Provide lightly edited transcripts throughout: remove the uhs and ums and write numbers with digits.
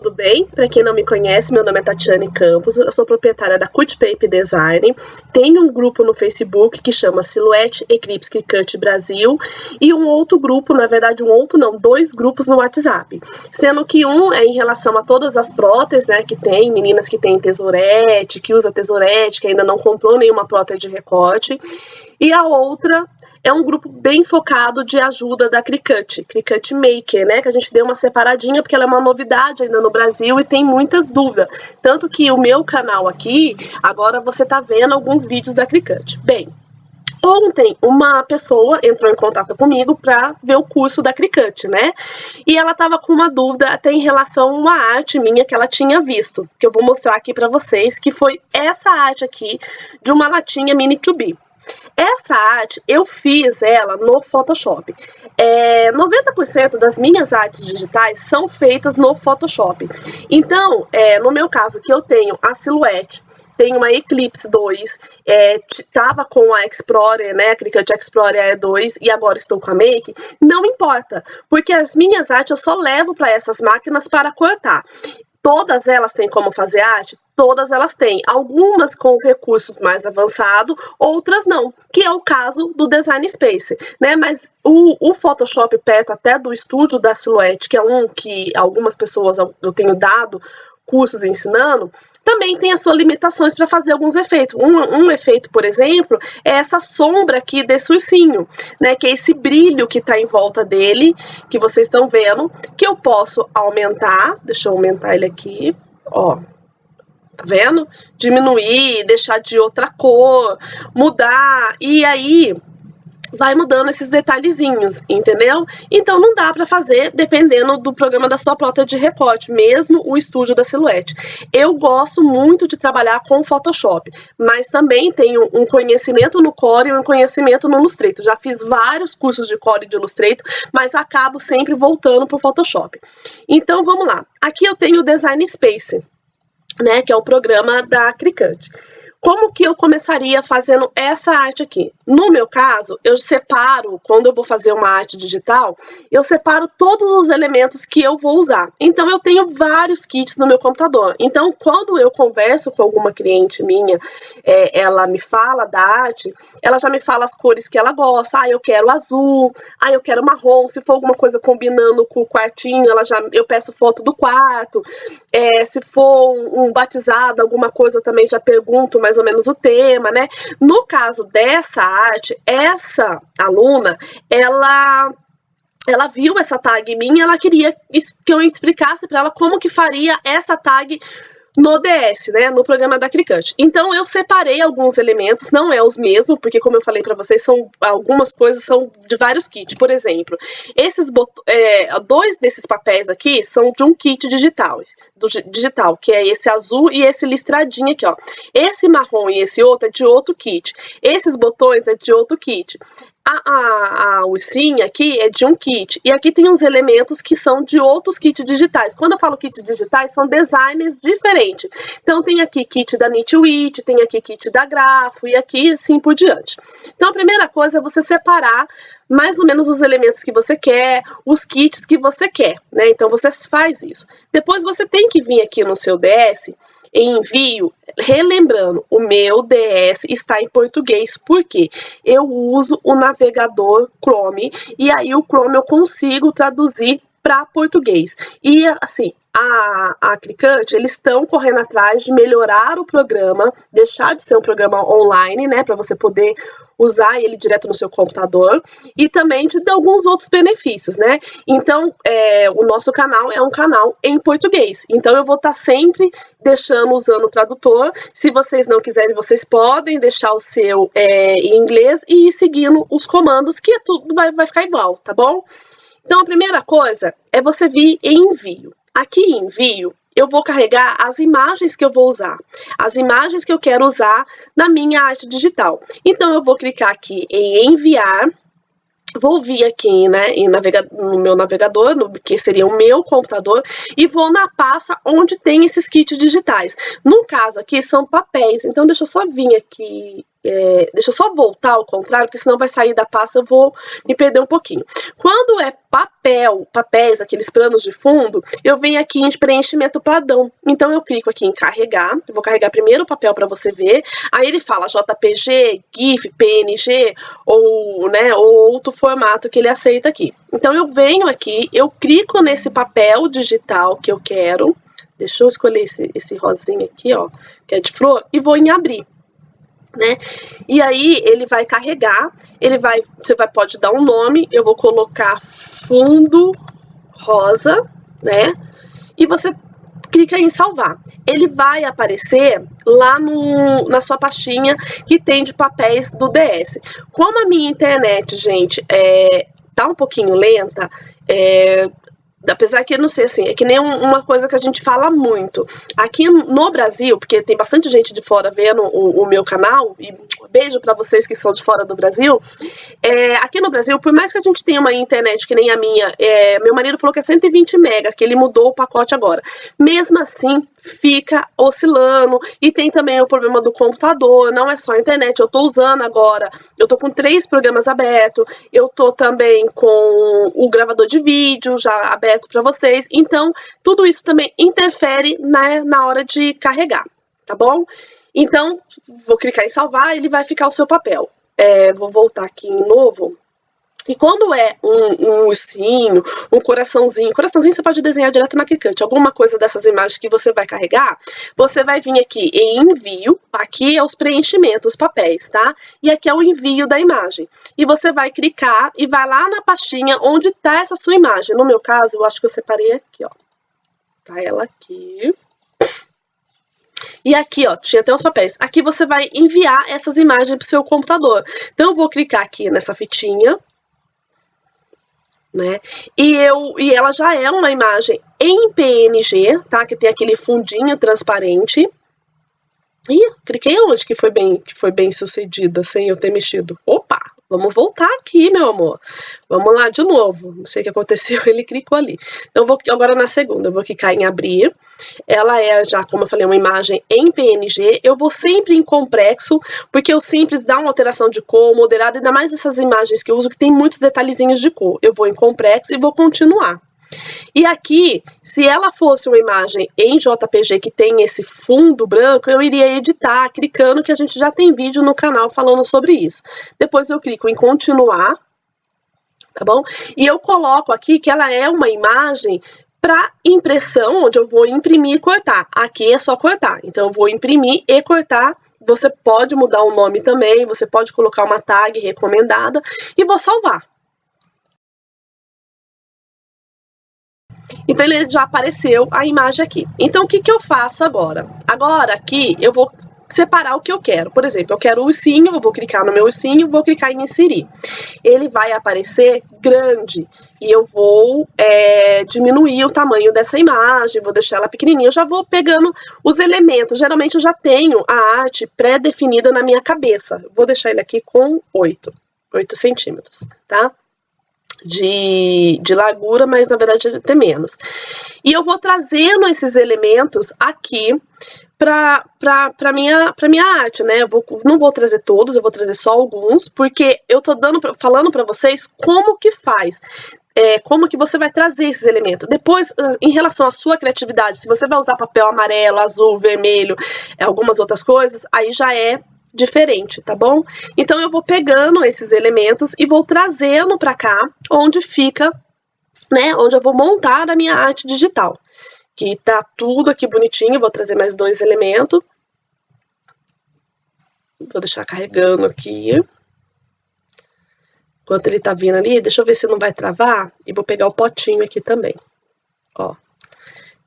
Tudo bem? Para quem não me conhece, meu nome é Tatiane Campos, eu sou proprietária da Cut Paper Design, tenho um grupo no Facebook que chama Silhouette Eclipse Cricut Brasil e um outro grupo, na verdade dois grupos no WhatsApp, sendo que um é em relação a todas as próteses, né, que tem, meninas que têm tesourete, que usa tesourete, que ainda não comprou nenhuma prótese de recorte, e a outra é um grupo bem focado de ajuda da Cricut Maker, né, que a gente deu uma separadinha porque ela é uma novidade ainda no Brasil e tem muitas dúvidas, tanto que o meu canal aqui, agora você tá vendo alguns vídeos da Cricut. Bem, ontem uma pessoa entrou em contato comigo para ver o curso da Cricut, né, e ela tava com uma dúvida até em relação a uma arte minha que ela tinha visto, que eu vou mostrar aqui para vocês, que foi essa arte aqui de uma latinha mini 2B. Essa arte, eu fiz ela no Photoshop. 90% das minhas artes digitais são feitas no Photoshop. Então, no meu caso, que eu tenho a Silhouette, tenho uma Eclipse 2, tava com a Explorer, né, a Cricut Explorer E2 e agora estou com a Make, não importa, porque as minhas artes eu só levo para essas máquinas para cortar. Todas elas têm como fazer arte? Todas elas têm, algumas com os recursos mais avançados, outras não, que é o caso do Design Space, né, mas o Photoshop perto até do estúdio da Silhouette, que é um que algumas pessoas eu tenho dado cursos ensinando, também tem as suas limitações para fazer alguns efeitos. Um efeito, por exemplo, é essa sombra aqui desse ursinho, né, que é esse brilho que está em volta dele, que vocês estão vendo, que eu posso aumentar, deixa eu aumentar ele aqui, ó, tá vendo? Diminuir, deixar de outra cor, mudar, e aí vai mudando esses detalhezinhos, entendeu? Então não dá para fazer dependendo do programa da sua prótese de recorte, mesmo o estúdio da Silhouette. Eu gosto muito de trabalhar com Photoshop, mas também tenho um conhecimento no Core e um conhecimento no Illustrator. Já fiz vários cursos de Core e de Illustrator, mas acabo sempre voltando pro Photoshop. Então vamos lá. Aqui eu tenho o Design Space, né, que é o programa da Cricut. Como que eu começaria fazendo essa arte aqui? No meu caso, eu separo, quando eu vou fazer uma arte digital, eu separo todos os elementos que eu vou usar. Então, eu tenho vários kits no meu computador. Então, quando eu converso com alguma cliente minha, ela me fala da arte, ela já me fala as cores que ela gosta. Ah, eu quero azul, ah, eu quero marrom. Se for alguma coisa combinando com o quartinho, eu peço foto do quarto. Se for um batizado, alguma coisa, eu também já pergunto mais ou menos o tema, né? No caso dessa arte, essa aluna, ela viu essa tag minha, ela queria que eu explicasse para ela como que faria essa tag no DS, né, no programa da Cricut. Então eu separei alguns elementos, não é os mesmos, porque como eu falei para vocês, algumas coisas são de vários kits. Por exemplo, dois desses papéis aqui são de um kit digital, que é esse azul e esse listradinho aqui, ó. Esse marrom e esse outro é de outro kit. Esses botões é de outro kit. A ursinha aqui é de um kit, e aqui tem uns elementos que são de outros kits digitais. Quando eu falo kits digitais, são designs diferentes. Então tem aqui kit da Knitwit, tem aqui kit da Grafo, e aqui assim por diante. Então a primeira coisa é você separar mais ou menos os elementos que você quer, os kits que você quer, né? Então você faz isso. Depois você tem que vir aqui no seu DS em envio, relembrando, o meu DS está em português, porque eu uso o navegador Chrome, e aí o Chrome eu consigo traduzir para português. E assim, a Cricut, eles estão correndo atrás de melhorar o programa, deixar de ser um programa online, né, para você poder usar ele direto no seu computador, e também de alguns outros benefícios, né? Então, o nosso canal é um canal em português, então eu vou estar sempre usando o tradutor. Se vocês não quiserem, vocês podem deixar o seu em inglês e ir seguindo os comandos, que tudo vai ficar igual, tá bom? Então, a primeira coisa é você vir em envio. Aqui em envio, eu vou carregar as imagens que eu vou usar, as imagens que eu quero usar na minha arte digital. Então, eu vou clicar aqui em enviar, vou vir aqui, né, no meu navegador, que seria o meu computador, e vou na pasta onde tem esses kits digitais. No caso aqui, são papéis, então deixa eu só vir aqui Deixa eu só voltar ao contrário, porque senão vai sair da pasta, eu vou me perder um pouquinho. Quando é papéis, aqueles planos de fundo, eu venho aqui em preenchimento padrão. Então eu clico aqui em carregar, eu vou carregar primeiro o papel para você ver, aí ele fala JPG, GIF, PNG ou outro formato que ele aceita aqui. Então eu venho aqui, eu clico nesse papel digital que eu quero, deixa eu escolher esse rosinha aqui, ó, que é de flor, e vou em abrir. Né? E aí ele vai carregar, você pode dar um nome, eu vou colocar fundo rosa, né? E você clica em salvar. Ele vai aparecer lá na sua pastinha que tem de papéis do DS. Como a minha internet, gente, tá um pouquinho lenta, apesar que, eu não sei, assim, é que nem uma coisa que a gente fala muito. Aqui no Brasil, porque tem bastante gente de fora vendo o meu canal, e beijo pra vocês que são de fora do Brasil, aqui no Brasil, por mais que a gente tenha uma internet que nem a minha, meu marido falou que é 120 mega, que ele mudou o pacote agora. Mesmo assim, fica oscilando, e tem também o problema do computador, não é só a internet, eu tô usando agora, eu tô com 3 programas abertos, eu tô também com o gravador de vídeo já aberto para vocês, então tudo isso também interfere na hora de carregar, tá bom? Então, vou clicar em salvar, ele vai ficar o seu papel. Vou voltar aqui em novo. E quando é um ursinho, um coraçãozinho você pode desenhar direto na Cricut, alguma coisa dessas imagens que você vai carregar, você vai vir aqui em envio, aqui é os preenchimentos, os papéis, tá? E aqui é o envio da imagem. E você vai clicar e vai lá na pastinha onde tá essa sua imagem. No meu caso, eu acho que eu separei aqui, ó. Tá ela aqui. E aqui, ó, tinha até os papéis. Aqui você vai enviar essas imagens pro seu computador. Então eu vou clicar aqui nessa fitinha, né? E ela já é uma imagem em PNG, tá? Que tem aquele fundinho transparente. Ih, cliquei onde que foi bem sucedida, sem eu ter mexido. Opa, vamos voltar aqui, meu amor. Vamos lá de novo. Não sei o que aconteceu, ele clicou ali. Então, eu vou agora na segunda, eu vou clicar em abrir. Ela é já, como eu falei, uma imagem em PNG. Eu vou sempre em complexo, porque o simples dá uma alteração de cor, moderado, ainda mais essas imagens que eu uso, que tem muitos detalhezinhos de cor. Eu vou em complexo e vou continuar. E aqui, se ela fosse uma imagem em JPG que tem esse fundo branco, eu iria editar, clicando, que a gente já tem vídeo no canal falando sobre isso. Depois eu clico em continuar, tá bom? E eu coloco aqui que ela é uma imagem para impressão, onde eu vou imprimir e cortar. Aqui é só cortar, então eu vou imprimir e cortar. Você pode mudar o nome também, você pode colocar uma tag recomendada e vou salvar. Então, ele já apareceu a imagem aqui. Então, o que eu faço agora? Agora, aqui, eu vou separar o que eu quero. Por exemplo, eu quero o ursinho, eu vou clicar no meu ursinho, vou clicar em inserir. Ele vai aparecer grande e eu vou diminuir o tamanho dessa imagem, vou deixar ela pequenininha. Eu já vou pegando os elementos. Geralmente, eu já tenho a arte pré-definida na minha cabeça. Vou deixar ele aqui com 8 centímetros, tá? De largura, mas na verdade até menos. E eu vou trazendo esses elementos aqui para minha arte, né? Não vou trazer todos, eu vou trazer só alguns, porque eu tô falando para vocês como que faz. Como que você vai trazer esses elementos. Depois, em relação à sua criatividade, se você vai usar papel amarelo, azul, vermelho, algumas outras coisas, aí já é diferente, tá bom? Então eu vou pegando esses elementos e vou trazendo para cá, onde fica, né, onde eu vou montar a minha arte digital. Que tá tudo aqui bonitinho, vou trazer mais 2 elementos. Vou deixar carregando aqui. Enquanto ele tá vindo ali, deixa eu ver se não vai travar, e vou pegar o potinho aqui também, ó.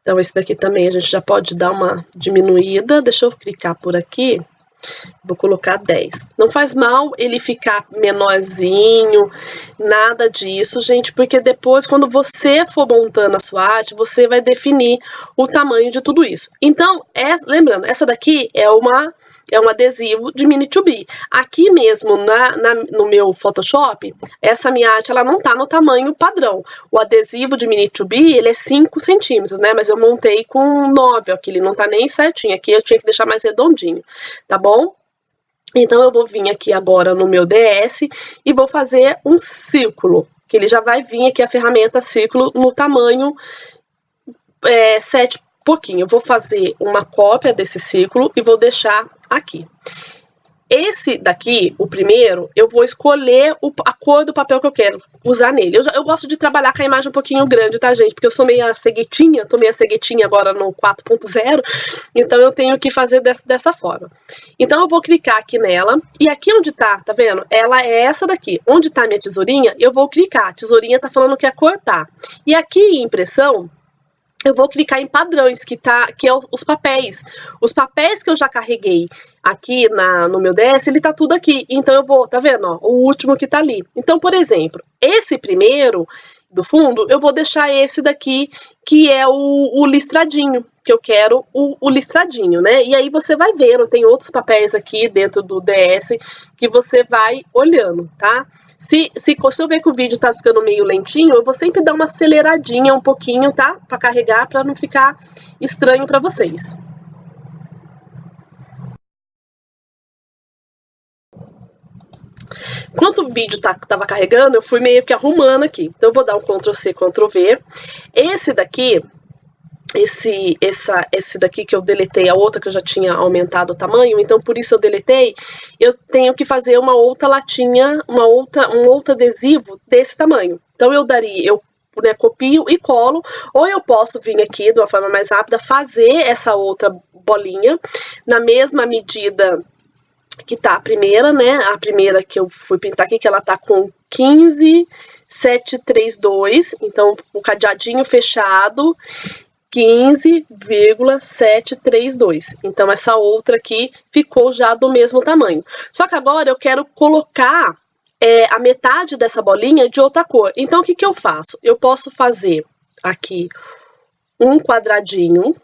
Então esse daqui também a gente já pode dar uma diminuída, deixa eu clicar por aqui. Vou colocar 10. Não faz mal ele ficar menorzinho, nada disso, gente, porque depois, quando você for montando a sua arte, você vai definir o tamanho de tudo isso. Então, lembrando, essa daqui é um adesivo de Mini2B. Aqui mesmo, no meu Photoshop, essa minha arte, ela não tá no tamanho padrão. O adesivo de Mini2B, ele é 5 centímetros, né? Mas eu montei com 9, aqui ele não tá nem certinho. Aqui eu tinha que deixar mais redondinho, tá bom? Então eu vou vir aqui agora no meu DS e vou fazer um círculo, que ele já vai vir aqui a ferramenta círculo no tamanho 7 pouquinho. Eu vou fazer uma cópia desse círculo e vou deixar aqui. Esse daqui, o primeiro, eu vou escolher a cor do papel que eu quero usar nele. Eu gosto de trabalhar com a imagem um pouquinho grande, tá, gente? Porque eu sou meio ceguetinha, tô meio ceguetinha agora no 4.0, então eu tenho que fazer dessa forma. Então eu vou clicar aqui nela, e aqui onde tá vendo? Ela é essa daqui. Onde tá minha tesourinha, eu vou clicar. A tesourinha tá falando que é cortar. E aqui em impressão, eu vou clicar em padrões, que é os papéis. Os papéis que eu já carreguei aqui no meu DS, ele tá tudo aqui. Então eu vou, tá vendo, ó, o último que tá ali. Então, por exemplo, esse primeiro do fundo, eu vou deixar esse daqui, que é o listradinho, que eu quero o listradinho, né? E aí você vai vendo, tem outros papéis aqui dentro do DS que você vai olhando, tá? Se eu ver que o vídeo tá ficando meio lentinho, eu vou sempre dar uma aceleradinha um pouquinho, tá? Pra carregar, pra não ficar estranho pra vocês. Enquanto o vídeo tava carregando, eu fui meio que arrumando aqui. Então eu vou dar um Ctrl+C, Ctrl+V. Esse daqui, esse daqui que eu deletei, a outra que eu já tinha aumentado o tamanho, então por isso eu deletei, eu tenho que fazer uma outra latinha, um outro adesivo desse tamanho. Então eu copio e colo, ou eu posso vir aqui de uma forma mais rápida, fazer essa outra bolinha na mesma medida que tá a primeira, né? A primeira que eu fui pintar aqui, que ela tá com 15,732, então o cadeadinho fechado, 15,732. Então essa outra aqui ficou já do mesmo tamanho. Só que agora eu quero colocar a metade dessa bolinha de outra cor. Então o que eu faço? Eu posso fazer aqui um quadradinho.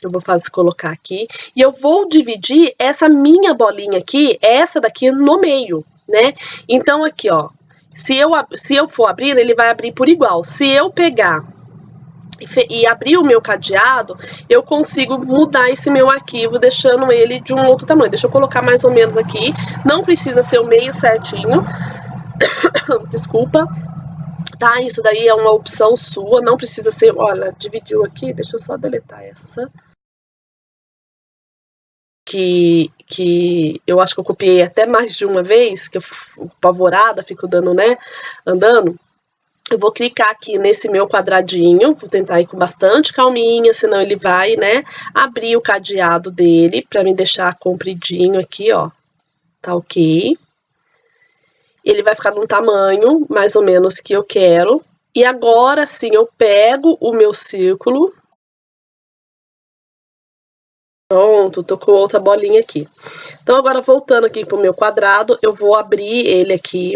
Eu vou colocar aqui, e eu vou dividir essa minha bolinha aqui, essa daqui, no meio, né? Então aqui, ó, se eu for abrir, ele vai abrir por igual. Se eu pegar e abrir o meu cadeado, eu consigo mudar esse meu arquivo, deixando ele de um outro tamanho. Deixa eu colocar mais ou menos aqui, não precisa ser o meio certinho, desculpa, tá? Isso daí é uma opção sua, não precisa ser, olha, dividiu aqui, deixa eu só deletar essa. Que eu acho que eu copiei até mais de uma vez, que eu fico apavorada, fico dando, né, andando. Eu vou clicar aqui nesse meu quadradinho, vou tentar ir com bastante calminha, senão ele vai, né, abrir o cadeado dele, pra me deixar compridinho aqui, ó, tá ok. Ele vai ficar num tamanho, mais ou menos, que eu quero. E agora sim, eu pego o meu círculo. Pronto, tô com outra bolinha aqui. Então agora voltando aqui pro meu quadrado, eu vou abrir ele aqui,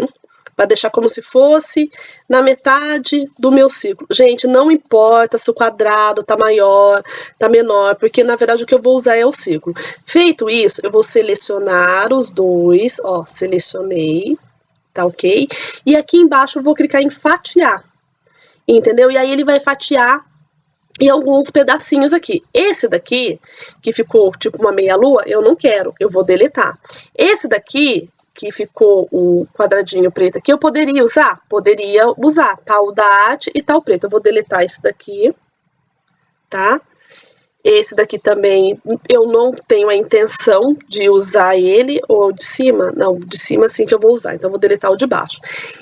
para deixar como se fosse na metade do meu círculo. Gente, não importa se o quadrado tá maior, tá menor, porque na verdade o que eu vou usar é o círculo. Feito isso, eu vou selecionar os dois, ó, selecionei, tá ok? E aqui embaixo eu vou clicar em fatiar, entendeu? E aí ele vai fatiar e alguns pedacinhos aqui. Esse daqui, que ficou tipo uma meia-lua, eu não quero, eu vou deletar. Esse daqui, que ficou o quadradinho preto aqui, eu poderia usar? Poderia usar, tal da arte e tal preto. Eu vou deletar esse daqui, tá? Esse daqui também, eu não tenho a intenção de usar ele, ou de cima, não, de cima sim que eu vou usar, então eu vou deletar o de baixo.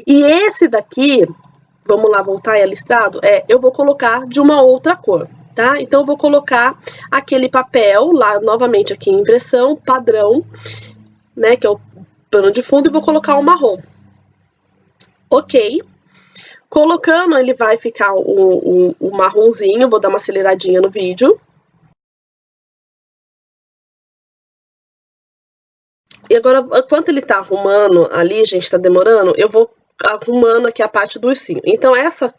E esse daqui, vamos lá, voltar a listrado, eu vou colocar de uma outra cor, tá? Então eu vou colocar aquele papel, lá novamente aqui em impressão, padrão, né, que é o pano de fundo, e vou colocar o marrom. Ok. Colocando, ele vai ficar o marronzinho, vou dar uma aceleradinha no vídeo. E agora, enquanto ele tá arrumando ali, gente, tá demorando, eu vou arrumando aqui a parte do ursinho. Então, essa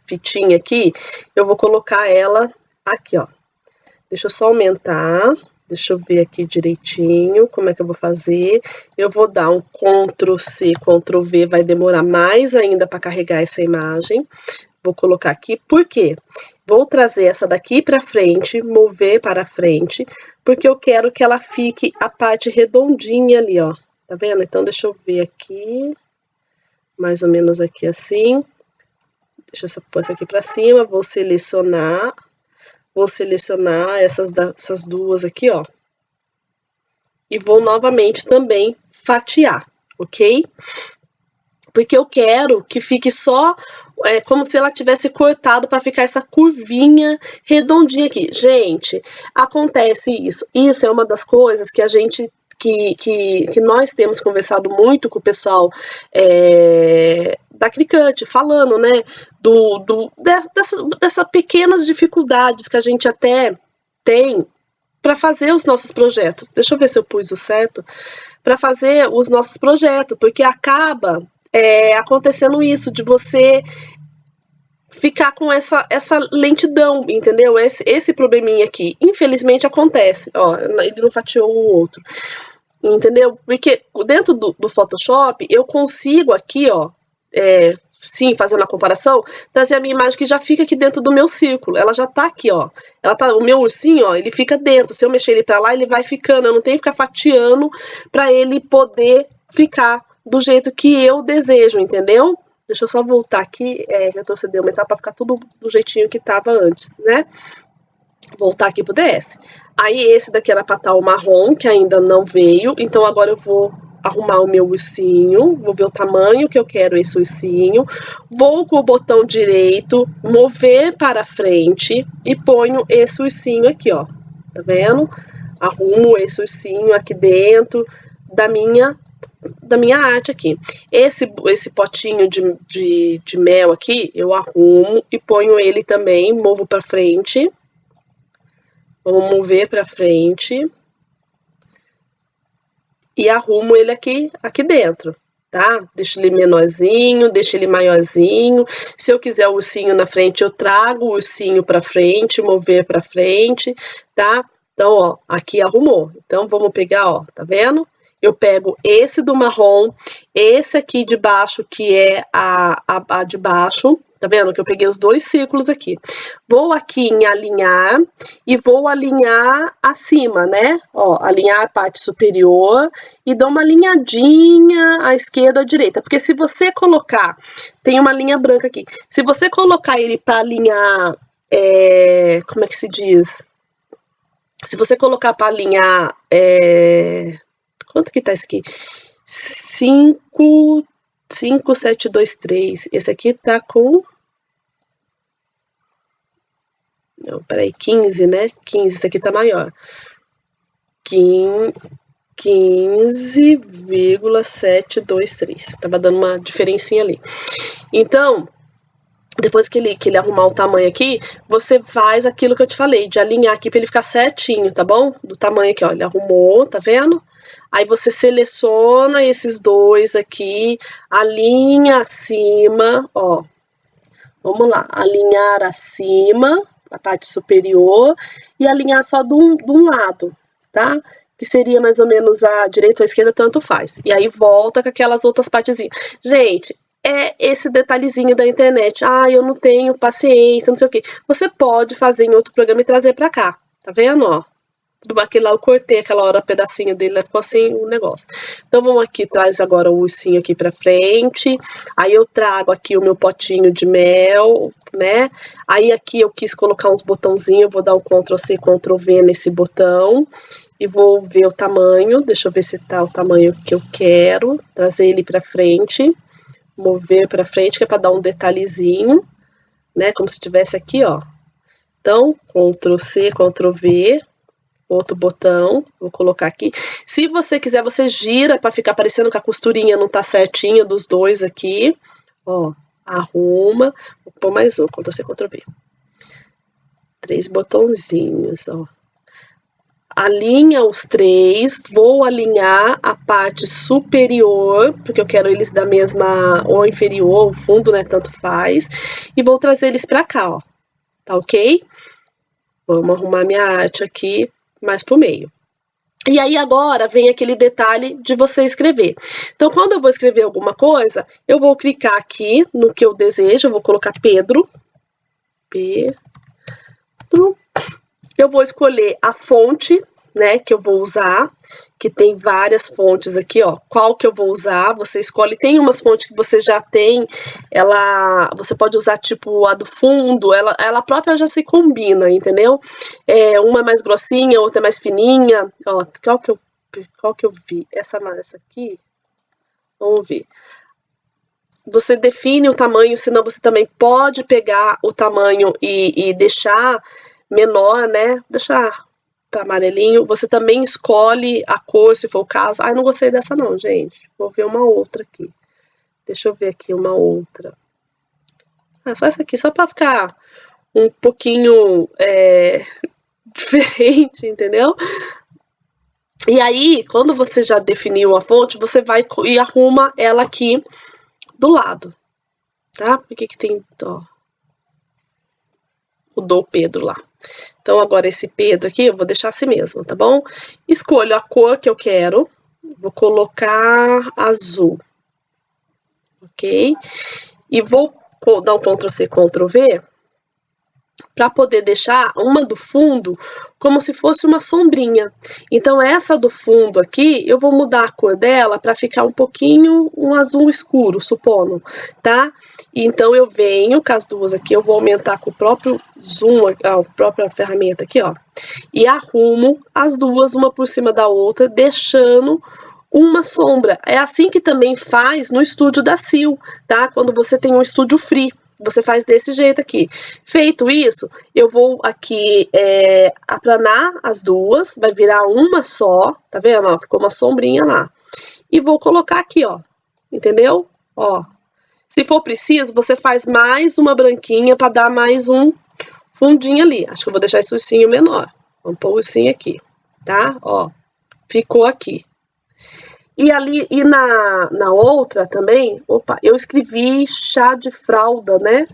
fitinha aqui, eu vou colocar ela aqui, ó. Deixa eu só aumentar, deixa eu ver aqui direitinho como é que eu vou fazer. Eu vou dar um Ctrl+C, Ctrl+V, vai demorar mais ainda para carregar essa imagem. Vou colocar aqui, por quê? Vou trazer essa daqui para frente, mover para frente, porque eu quero que ela fique a parte redondinha ali, ó. Tá vendo? Então, deixa eu ver aqui, mais ou menos aqui assim. Deixa eu pôr essa aqui pra cima, vou selecionar essas duas aqui, ó. E vou novamente também fatiar, ok? Porque eu quero que fique só como se ela tivesse cortado para ficar essa curvinha redondinha aqui. Gente, acontece isso. Isso é uma das coisas que a gente que nós temos conversado muito com o pessoal da Cricut, falando, né, dessas pequenas dificuldades que a gente até tem para fazer os nossos projetos. Deixa eu ver se eu pus o certo. Para fazer os nossos projetos, porque acaba acontecendo isso, de você ficar com essa lentidão, entendeu? Esse probleminha aqui, infelizmente acontece, ó, ele não fatiou o outro, entendeu? Porque dentro do Photoshop, eu consigo aqui, ó, sim, fazendo a comparação, trazer a minha imagem que já fica aqui dentro do meu círculo, ela já tá aqui, ó, o meu ursinho, ó, ele fica dentro, se eu mexer ele pra lá, ele vai ficando, eu não tenho que ficar fatiando pra ele poder ficar do jeito que eu desejo, entendeu? Deixa eu só voltar aqui, retroceder, aumentar para ficar tudo do jeitinho que tava antes, né? Voltar aqui pro DS. Aí esse daqui era pra estar o marrom, que ainda não veio, então agora eu vou arrumar o meu ursinho, vou ver o tamanho que eu quero esse ursinho, vou com o botão direito, mover para frente e ponho esse ursinho aqui, ó, tá vendo? Arrumo esse ursinho aqui dentro da minha arte aqui. Esse potinho de mel aqui, eu arrumo e ponho ele também, movo pra frente. Vamos mover pra frente. E arrumo ele aqui dentro, tá? Deixo ele menorzinho, deixo ele maiorzinho. Se eu quiser o ursinho na frente, eu trago o ursinho pra frente, mover pra frente, tá? Então, ó, aqui arrumou. Então, vamos pegar, ó, tá vendo? Eu pego esse do marrom, esse aqui de baixo, que é a de baixo, tá vendo? Que eu peguei os dois círculos aqui. Vou aqui em alinhar e vou alinhar acima, né? Ó, alinhar a parte superior e dou uma alinhadinha à esquerda ou à direita. Porque se você colocar, tem uma linha branca aqui, se você colocar ele para alinhar, como é que se diz? Se você colocar para alinhar, quanto que tá isso aqui? 5,723. Esse aqui tá com... Não, peraí, 15, né? 15, esse aqui tá maior. 15,723. Tava dando uma diferencinha ali. Então, depois que ele arrumar o tamanho aqui, você faz aquilo que eu te falei, de alinhar aqui pra ele ficar certinho, tá bom? Do tamanho aqui, ó, ele arrumou, tá vendo? Aí você seleciona esses dois aqui, alinha acima, ó. Vamos lá, alinhar acima, a parte superior, e alinhar só de um lado, tá? Que seria mais ou menos a direita ou a esquerda, tanto faz. E aí volta com aquelas outras partezinhas. Gente, é esse detalhezinho da internet. Ah, eu não tenho paciência, não sei o quê. Você pode fazer em outro programa e trazer pra cá, tá vendo, ó? Aquele lá eu cortei aquela hora, pedacinho dele, né? Ficou assim o negócio. Então vamos aqui, traz agora o ursinho aqui pra frente. Aí eu trago aqui o meu potinho de mel, né? Aí aqui eu quis colocar uns botãozinhos, eu vou dar um Ctrl+C, Ctrl+V nesse botão. E vou ver o tamanho, deixa eu ver se tá o tamanho que eu quero. Trazer ele pra frente, mover pra frente, que é pra dar um detalhezinho, né? Como se tivesse aqui, ó. Então, Ctrl+C, Ctrl+V. Outro botão, vou colocar aqui. Se você quiser, você gira para ficar parecendo que a costurinha não tá certinha dos dois aqui. Ó, arruma. Vou pôr mais um, Ctrl+C, Ctrl+V. 3 botãozinhos, ó. Alinha os 3, vou alinhar a parte superior, porque eu quero eles da mesma, ou inferior, ou fundo, né, tanto faz. E vou trazer eles pra cá, ó. Tá ok? Vamos arrumar minha arte aqui mais pro meio. E aí agora vem aquele detalhe de você escrever. Então, quando eu vou escrever alguma coisa, eu vou clicar aqui no que eu desejo, eu vou colocar Pedro. Eu vou escolher a fonte, né, que eu vou usar, que tem várias fontes aqui, ó, qual que eu vou usar, você escolhe, tem umas fontes que você já tem, você pode usar tipo a do fundo, ela própria já se combina, entendeu? Uma é mais grossinha, outra é mais fininha, ó, qual que eu vi? Essa aqui, vamos ver. Você define o tamanho, senão você também pode pegar o tamanho e deixar menor, né, deixar tá amarelinho, você também escolhe a cor, se for o caso. Ai, não gostei dessa não, gente. Vou ver uma outra aqui. Deixa eu ver aqui uma outra. Só essa aqui, só pra ficar um pouquinho diferente, entendeu? E aí, quando você já definiu a fonte, você vai e arruma ela aqui do lado, tá? Por que tem, ó, mudou o Pedro lá. Então, agora esse Pedro aqui, eu vou deixar assim mesmo, tá bom? Escolho a cor que eu quero. Vou colocar azul. Ok? E vou dar um Ctrl+C, Ctrl+V, para poder deixar uma do fundo como se fosse uma sombrinha. Então, essa do fundo aqui, eu vou mudar a cor dela para ficar um pouquinho um azul escuro, supondo, tá? Então, eu venho com as duas aqui, eu vou aumentar com o próprio zoom, a própria ferramenta aqui, ó, e arrumo as duas, uma por cima da outra, deixando uma sombra. É assim que também faz no estúdio da Sil, tá? Quando você tem um estúdio free. Você faz desse jeito aqui. Feito isso, eu vou aqui aplanar as duas, vai virar uma só, tá vendo? Ó, ficou uma sombrinha lá. E vou colocar aqui, ó, entendeu? Ó, se for preciso, você faz mais uma branquinha para dar mais um fundinho ali. Acho que eu vou deixar esse ursinho menor. Vamos pôr o ursinho aqui, tá? Ó, ficou aqui. E ali, e na outra também, opa, eu escrevi chá de fralda, né?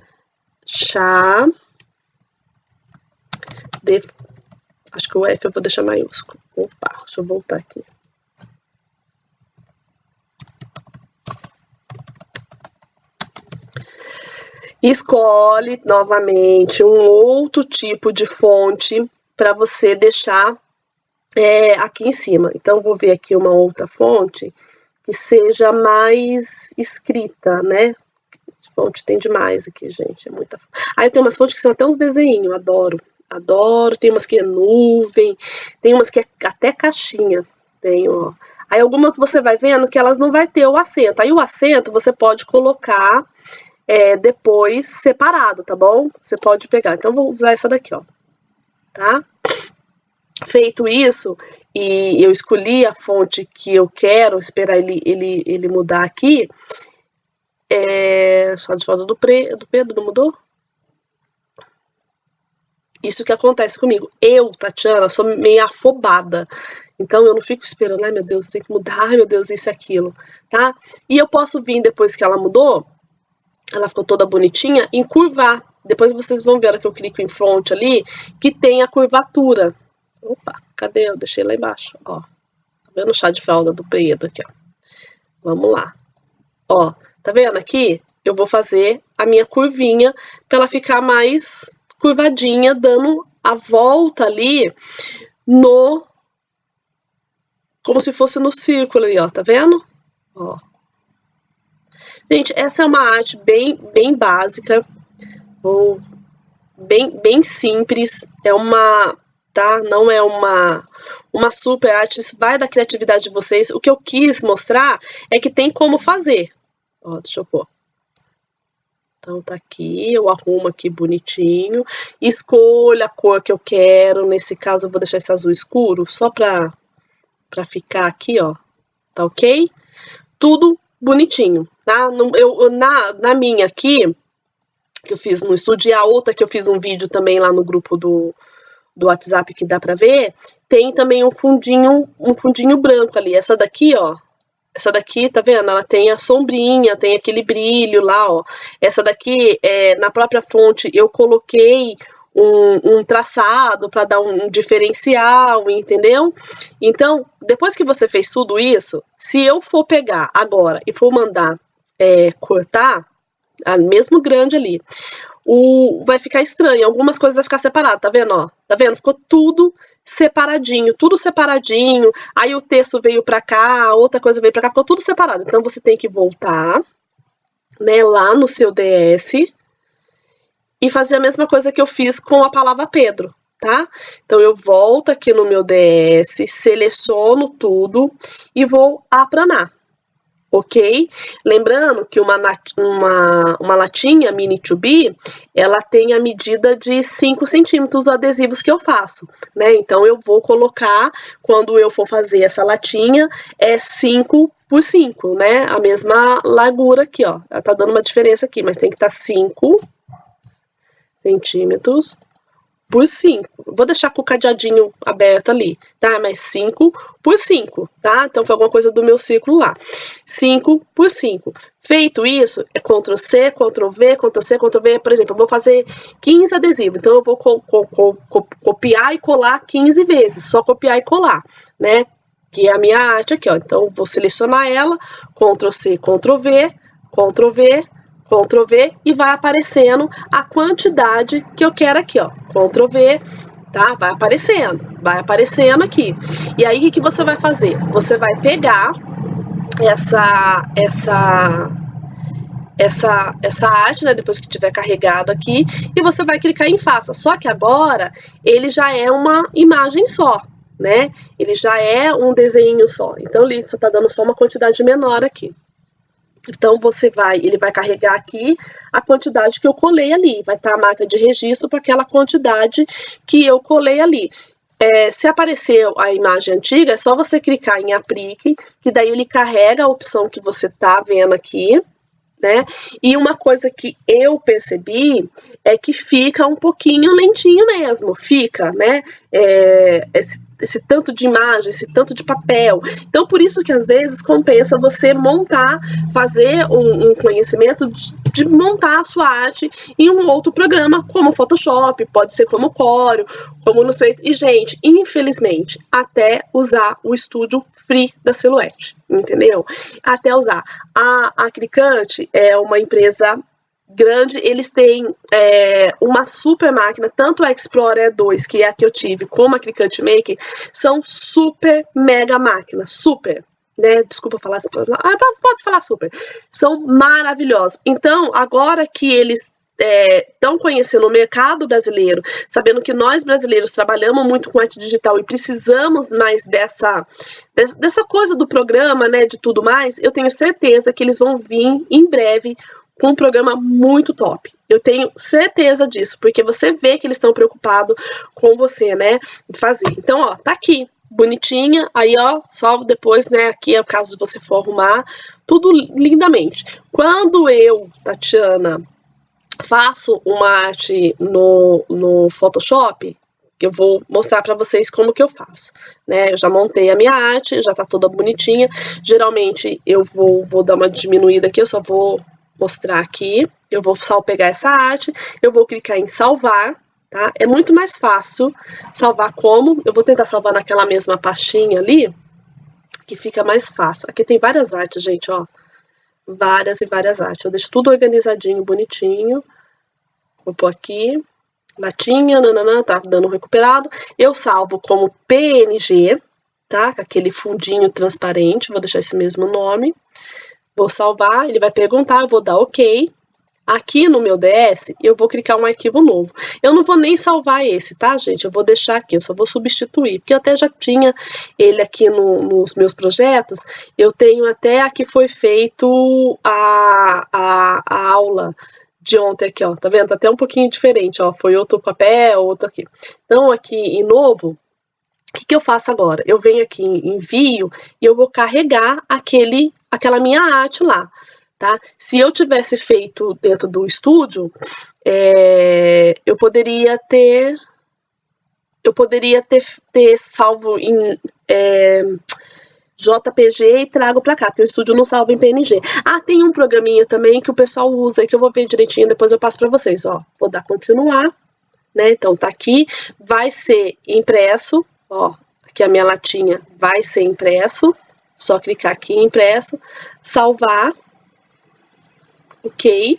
Chá de... Acho que o F eu vou deixar maiúsculo. Opa, deixa eu voltar aqui. Escolhe novamente um outro tipo de fonte para você deixar aqui em cima. Então, vou ver aqui uma outra fonte que seja mais escrita, né? Fonte tem demais aqui, gente. É muita. Aí eu tenho umas fontes que são até uns desenhinhos, adoro. Adoro. Tem umas que é nuvem, tem umas que é até caixinha. Tem, ó. Aí algumas você vai vendo que elas não vai ter o acento. Aí o acento você pode colocar depois separado, tá bom? Você pode pegar. Então, vou usar essa daqui, ó. Tá? Feito isso, e eu escolhi a fonte que eu quero, esperar ele mudar aqui. Só de foto do Pedro, não mudou? Isso que acontece comigo. Eu, Tatiana, sou meio afobada. Então, eu não fico esperando, ai meu Deus, tem que mudar, ai meu Deus, isso e aquilo, tá? E eu posso vir, depois que ela mudou, ela ficou toda bonitinha, encurvar. Depois vocês vão ver que eu clico em fonte ali, que tem a curvatura. Opa, cadê? Eu deixei lá embaixo, ó. Tá vendo o chá de fralda do Pedro aqui, ó. Vamos lá. Ó, tá vendo aqui? Eu vou fazer a minha curvinha pra ela ficar mais curvadinha, dando a volta ali como se fosse no círculo ali, ó, tá vendo? Ó. Gente, essa é uma arte bem básica, bem simples, tá? Não é uma super arte, isso vai da criatividade de vocês. O que eu quis mostrar é que tem como fazer. Ó, deixa eu pôr. Então, tá aqui, eu arrumo aqui bonitinho, escolho a cor que eu quero, nesse caso eu vou deixar esse azul escuro, só pra ficar aqui, ó, tá ok? Tudo bonitinho, tá? Na minha aqui, que eu fiz no estúdio, e a outra que eu fiz um vídeo também lá no grupo do WhatsApp que dá pra ver, tem também um fundinho branco ali. Essa daqui, ó, essa daqui, tá vendo? Ela tem a sombrinha, tem aquele brilho lá, ó. Essa daqui, na própria fonte, eu coloquei um traçado para dar um diferencial, entendeu? Então, depois que você fez tudo isso, se eu for pegar agora e for mandar cortar, mesmo grande ali, vai ficar estranho, algumas coisas vai ficar separado, tá vendo, ó? Tá vendo? Ficou tudo separadinho, aí o texto veio pra cá, outra coisa veio pra cá, ficou tudo separado. Então, você tem que voltar, né, lá no seu DS e fazer a mesma coisa que eu fiz com a palavra Pedro, tá? Então, eu volto aqui no meu DS, seleciono tudo e vou aplanar. Ok? Lembrando que uma latinha mini 2B, ela tem a medida de 5 centímetros os adesivos que eu faço, né? Então, eu vou colocar, quando eu for fazer essa latinha, é 5 por 5, né? A mesma largura aqui, ó. Ela tá dando uma diferença aqui, mas tem que estar 5 centímetros por 5. Vou deixar com o cadeadinho aberto ali, tá? Mas 5 por 5, tá? Então, foi alguma coisa do meu círculo lá. 5 por 5. Feito isso, é Ctrl C, Ctrl V, Ctrl C, Ctrl V. Por exemplo, eu vou fazer 15 adesivos. Então, eu vou copiar e colar 15 vezes. Só copiar e colar, né? Que é a minha arte aqui, ó. Então, eu vou selecionar ela, Ctrl C, Ctrl V, Ctrl V, Ctrl V e vai aparecendo a quantidade que eu quero aqui, ó. Ctrl V, tá? Vai aparecendo aqui. E aí, o que você vai fazer? Você vai pegar essa arte, né, depois que tiver carregado aqui, e você vai clicar em faça. Só que agora, ele já é uma imagem só, né? Ele já é um desenho só. Então, ele só tá dando só uma quantidade menor aqui. Então, ele vai carregar aqui a quantidade que eu colei ali. Vai estar a marca de registro para aquela quantidade que eu colei ali. Se aparecer a imagem antiga, é só você clicar em aplique, que daí ele carrega a opção que você tá vendo aqui, né? E uma coisa que eu percebi é que fica um pouquinho lentinho mesmo, fica, né? Esse tanto de imagem, esse tanto de papel. Então, por isso que às vezes compensa você fazer um conhecimento de montar a sua arte em um outro programa, como Photoshop, pode ser como Corel, como não sei. E, gente, infelizmente, até usar o estúdio free da Silhouette, entendeu? Até usar. A Cricut é uma empresa grande, eles têm uma super máquina, tanto a Explorer 2, que é a que eu tive, como a Cricut Maker, são super mega máquinas, super, né? Desculpa falar, pode falar super, são maravilhosos. Então, agora que eles estão conhecendo o mercado brasileiro, sabendo que nós brasileiros trabalhamos muito com arte digital e precisamos mais dessa coisa do programa, né, de tudo mais, eu tenho certeza que eles vão vir em breve com um programa muito top. Eu tenho certeza disso, porque você vê que eles estão preocupados com você, né, fazer. Então, ó, tá aqui, bonitinha, aí, ó, só depois, né, aqui é o caso de você for arrumar, tudo lindamente. Quando eu, Tatiana, faço uma arte no Photoshop, que eu vou mostrar para vocês como que eu faço, né? Eu já montei a minha arte, já tá toda bonitinha. Geralmente eu vou dar uma diminuída aqui, eu só vou mostrar aqui. Eu vou só pegar essa arte, eu vou clicar em salvar, tá? É muito mais fácil salvar como. Eu vou tentar salvar naquela mesma pastinha ali, que fica mais fácil. Aqui tem várias artes, gente, ó. Várias e várias artes. Eu deixo tudo organizadinho, bonitinho. Vou pôr aqui. Latinha, nananã, tá dando recuperado. Eu salvo como PNG, tá? Com aquele fundinho transparente. Vou deixar esse mesmo nome. Vou salvar, ele vai perguntar, eu vou dar OK. Aqui no meu DS, eu vou clicar um arquivo novo. Eu não vou nem salvar esse, tá, gente? Eu vou deixar aqui, eu só vou substituir, porque eu até já tinha ele aqui nos meus projetos. Eu tenho até aqui foi feito a aula de ontem aqui, ó. Tá vendo? Tá até um pouquinho diferente, ó. Foi outro papel, outro aqui. Então, aqui em novo, o que eu faço agora? Eu venho aqui em envio e eu vou carregar aquela minha arte lá. Tá? Se eu tivesse feito dentro do estúdio, eu poderia ter salvo em JPG e trago para cá, porque o estúdio não salva em PNG. Ah, tem um programinha também que o pessoal usa e que eu vou ver direitinho, depois eu passo para vocês, ó. Vou dar continuar, né? Então tá aqui, vai ser impresso, ó. Aqui a minha latinha vai ser impresso, só clicar aqui em impresso, salvar. OK.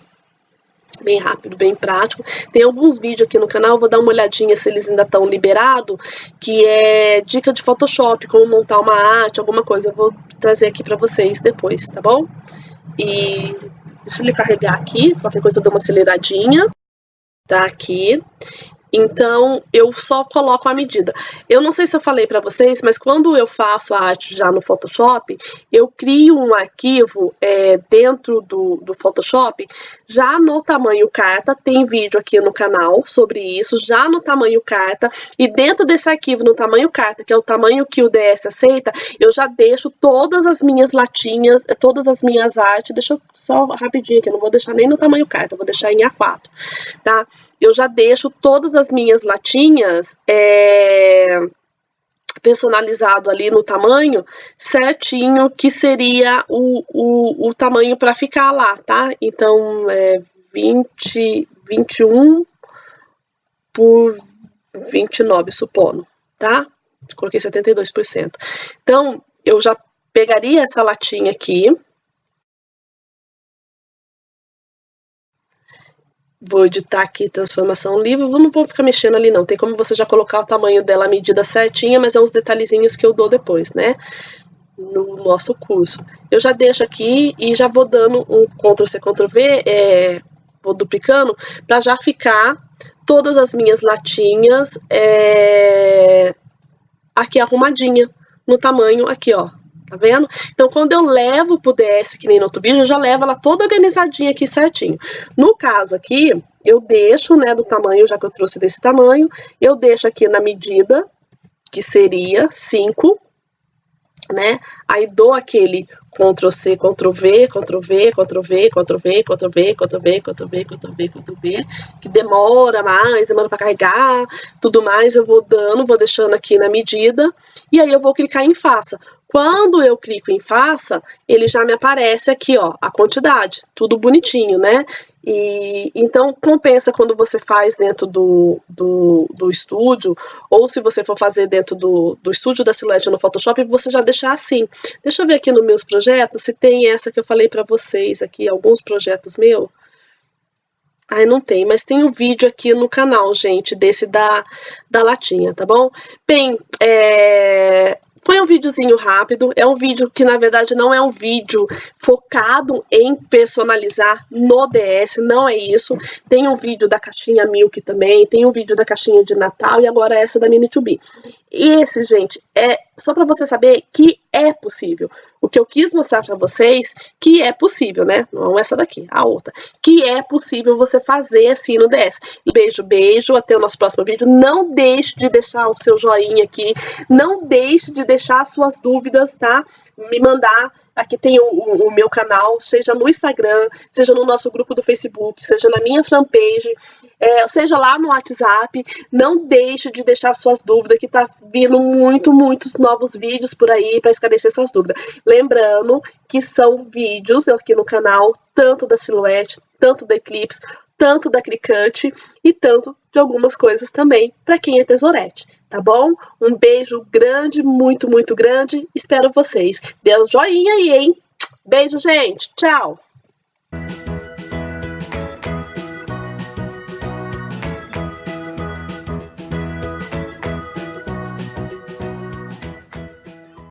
bem rápido, bem prático. Tem alguns vídeos aqui no canal, vou dar uma olhadinha se eles ainda estão liberados, que é dica de Photoshop, como montar uma arte, alguma coisa. Eu vou trazer aqui para vocês depois, tá bom? E deixa ele carregar aqui, qualquer coisa eu dou uma aceleradinha. Tá aqui. Então, eu só coloco a medida. Eu não sei se eu falei para vocês, mas quando eu faço a arte já no Photoshop, eu crio um arquivo dentro do Photoshop, já no tamanho carta, tem vídeo aqui no canal sobre isso, já no tamanho carta, e dentro desse arquivo, no tamanho carta, que é o tamanho que o DS aceita, eu já deixo todas as minhas latinhas, todas as minhas artes, deixa eu só rapidinho aqui, não vou deixar nem no tamanho carta, vou deixar em A4, tá? Eu já deixo todas as minhas latinhas personalizado ali no tamanho certinho, que seria o tamanho para ficar lá, tá? Então, 21 por 29, supondo, tá? Coloquei 72%. Então, eu já pegaria essa latinha aqui, vou editar aqui transformação livre, não vou ficar mexendo ali não, tem como você já colocar o tamanho dela, a medida certinha, mas é uns detalhezinhos que eu dou depois, né, no nosso curso. Eu já deixo aqui e já vou dando um Ctrl+C, Ctrl+V, vou duplicando, para já ficar todas as minhas latinhas aqui arrumadinha, no tamanho aqui, ó. Tá vendo? Então, quando eu levo pro DS, que nem no outro vídeo, eu já levo ela toda organizadinha aqui certinho. No caso aqui, eu deixo, né, do tamanho, já que eu trouxe desse tamanho, eu deixo aqui na medida, que seria 5, né? Aí dou aquele Ctrl+C, Ctrl+V, Ctrl+V, Ctrl+V, Ctrl+V, Ctrl+V, Ctrl+V, Ctrl+V, Ctrl+V, Ctrl+V, que demora mais, demora para carregar, tudo mais, eu vou dando, vou deixando aqui na medida, e aí eu vou clicar em faça. Quando eu clico em faça, ele já me aparece aqui, ó, a quantidade, tudo bonitinho, né? E então compensa quando você faz dentro do estúdio, ou se você for fazer dentro do estúdio da Silhouette no Photoshop, você já deixar assim. Deixa eu ver aqui nos meus projetos se tem essa que eu falei para vocês aqui, alguns projetos meus. Ai, não tem, mas tem um vídeo aqui no canal, gente, desse da latinha, tá bom? Bem, foi um videozinho rápido, é um vídeo que na verdade não é um vídeo focado em personalizar no DS, não é isso. Tem um vídeo da caixinha Milk também, tem um vídeo da caixinha de Natal e agora essa da Mini2B. Esse, gente, é só para você saber que é possível. O que eu quis mostrar para vocês, que é possível, né? Não essa daqui, a outra. Que é possível você fazer assim no DS. Beijo, beijo, até o nosso próximo vídeo. Não deixe de deixar o seu joinha aqui, não deixe de deixar as suas dúvidas, tá? Me mandar, aqui tem o meu canal, seja no Instagram, seja no nosso grupo do Facebook, seja na minha fanpage, seja lá no WhatsApp. Não deixe de deixar suas dúvidas, que tá vindo muitos novos vídeos por aí para esclarecer suas dúvidas. Lembrando que são vídeos aqui no canal, tanto da Silhouette, tanto da Eclipse, tanto da Cricut e tanto de algumas coisas também para quem é tesourete, tá bom? Um beijo grande, muito grande, espero vocês. Dê um joinha aí, hein? Beijo, gente, tchau!